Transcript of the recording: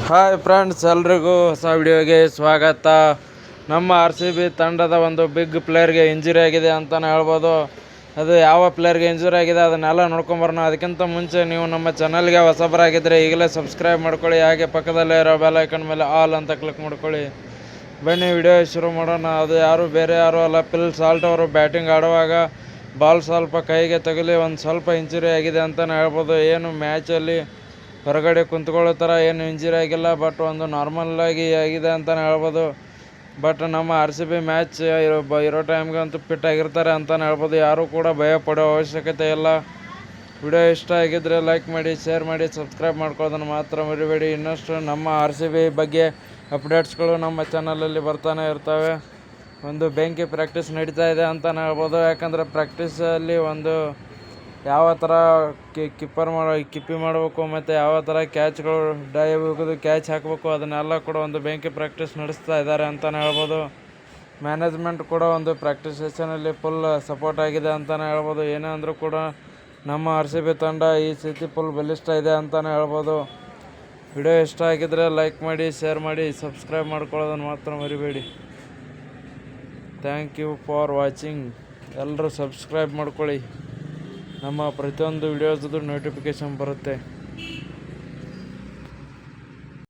Hi friends, ಎಲ್ರಿಗೂ ಹೊಸ ವಿಡಿಯೋಗೆ ಸ್ವಾಗತ. ನಮ್ಮ RCB ತಂಡದ ಒಂದು ಬಿಗ್ ಪ್ಲೇಯರ್ಗೆ ಇಂಜುರಿ ಆಗಿದೆ ಅಂತಲೇ ಹೇಳ್ಬೋದು. ಅದು ಯಾವ ಪ್ಲೇಯರ್ಗೆ ಇಂಜುರಿ ಆಗಿದೆ ಅದನ್ನೆಲ್ಲ ನೋಡ್ಕೊಂಬರೋಣ. ಅದಕ್ಕಿಂತ ಮುಂಚೆ ನೀವು ನಮ್ಮ ಚಾನಲ್ಗೆ ಹೊಸಬರಾಗಿದ್ದರೆ ಈಗಲೇ ಸಬ್ಸ್ಕ್ರೈಬ್ ಮಾಡ್ಕೊಳ್ಳಿ. ಹಾಗೆ ಪಕ್ಕದಲ್ಲೇ ಇರೋ ಬೆಲ್ ಐಕನ್ ಮೇಲೆ ಆಲ್ ಅಂತ ಕ್ಲಿಕ್ ಮಾಡ್ಕೊಳ್ಳಿ. ಬನ್ನಿ ವಿಡಿಯೋ ಶುರು ಮಾಡೋಣ. ಅದು ಬೇರೆ ಯಾರು ಅಲ್ಲ, ಫಿಲ್ ಸಾಲ್ಟ್ ಅವರು ಬ್ಯಾಟಿಂಗ್ ಆಡುವಾಗ ಬಾಲ್ ಸ್ವಲ್ಪ ಕೈಗೆ ತಗುಲಿ ಒಂದು ಸ್ವಲ್ಪ ಇಂಜುರಿ ಆಗಿದೆ ಅಂತಲೇ ಹೇಳ್ಬೋದು. ಏನು ಮ್ಯಾಚಲ್ಲಿ ಹೊರಗಡೆ ಕುಂತ್ಕೊಳ್ಳೋ ಥರ ಏನು ಇಂಜುರಿ ಆಗಿಲ್ಲ, ಬಟ್ ಒಂದು ನಾರ್ಮಲ್ಲಾಗಿ ಆಗಿದೆ ಅಂತಲೇ ಹೇಳ್ಬೋದು. ಬಟ್ ನಮ್ಮ RCB ಮ್ಯಾಚ್ ಇರೋ ಟೈಮ್ಗಂತೂ ಫಿಟ್ ಆಗಿರ್ತಾರೆ ಅಂತಲೇ ಹೇಳ್ಬೋದು. ಯಾರೂ ಕೂಡ ಭಯ ಪಡೋ ಅವಶ್ಯಕತೆ ಇಲ್ಲ. ವಿಡಿಯೋ ಇಷ್ಟ ಆಗಿದ್ದರೆ ಲೈಕ್ ಮಾಡಿ, ಶೇರ್ ಮಾಡಿ, ಸಬ್ಸ್ಕ್ರೈಬ್ ಮಾಡ್ಕೊಳ್ಳೋದನ್ನು ಮಾತ್ರ ಮರಿಬೇಡಿ. ಇನ್ನಷ್ಟು ನಮ್ಮ RCB ಬಗ್ಗೆ ಅಪ್ಡೇಟ್ಸ್ಗಳು ನಮ್ಮ ಚಾನಲಲ್ಲಿ ಬರ್ತಾನೆ ಇರ್ತವೆ. ಒಂದು ಬೆಂಕಿ ಪ್ರಾಕ್ಟೀಸ್ ನಡೀತಾ ಇದೆ ಅಂತಲೇ ಹೇಳ್ಬೋದು. ಯಾಕಂದರೆ ಪ್ರಾಕ್ಟೀಸಲ್ಲಿ ಒಂದು ಯಾವ ಥರ ಕಿಪ್ಪಿ ಮಾಡಬೇಕು ಮತ್ತು ಯಾವ ಥರ ಕ್ಯಾಚ್ಗಳು ಡೈವ್ ಹೋಗೋದು, ಕ್ಯಾಚ್ ಹಾಕಬೇಕು, ಅದನ್ನೆಲ್ಲ ಕೂಡ ಒಂದು ಬೆಂಕಿ ಪ್ರಾಕ್ಟೀಸ್ ನಡೆಸ್ತಾ ಇದ್ದಾರೆ ಅಂತಲೇ ಹೇಳ್ಬೋದು. ಮ್ಯಾನೇಜ್ಮೆಂಟ್ ಕೂಡ ಒಂದು ಪ್ರಾಕ್ಟೀಸ್ ಸೆಷನಲ್ಲಿ ಫುಲ್ ಸಪೋರ್ಟ್ ಆಗಿದೆ ಅಂತಲೇ ಹೇಳ್ಬೋದು. ಏನೇ ಅಂದರೂ ಕೂಡ ನಮ್ಮ RCB ತಂಡ ಈ ಸ್ಥಿತಿ ಫುಲ್ ಬಲಿಷ್ಠ ಇದೆ ಅಂತಲೇ ಹೇಳ್ಬೋದು. ವಿಡಿಯೋ ಇಷ್ಟ ಆಗಿದ್ದರೆ ಲೈಕ್ ಮಾಡಿ, ಶೇರ್ ಮಾಡಿ, ಸಬ್ಸ್ಕ್ರೈಬ್ ಮಾಡ್ಕೊಳ್ಳೋದನ್ನು ಮಾತ್ರ ಮರಿಬೇಡಿ. Thank you for watching. ಎಲ್ಲರೂ ಸಬ್ಸ್ಕ್ರೈಬ್ ಮಾಡ್ಕೊಳ್ಳಿ. ನಮ್ಮ ಪ್ರತಿಯೊಂದು ವಿಡಿಯೋಸ್ದು ನೋಟಿಫಿಕೇಷನ್ ಬರುತ್ತೆ.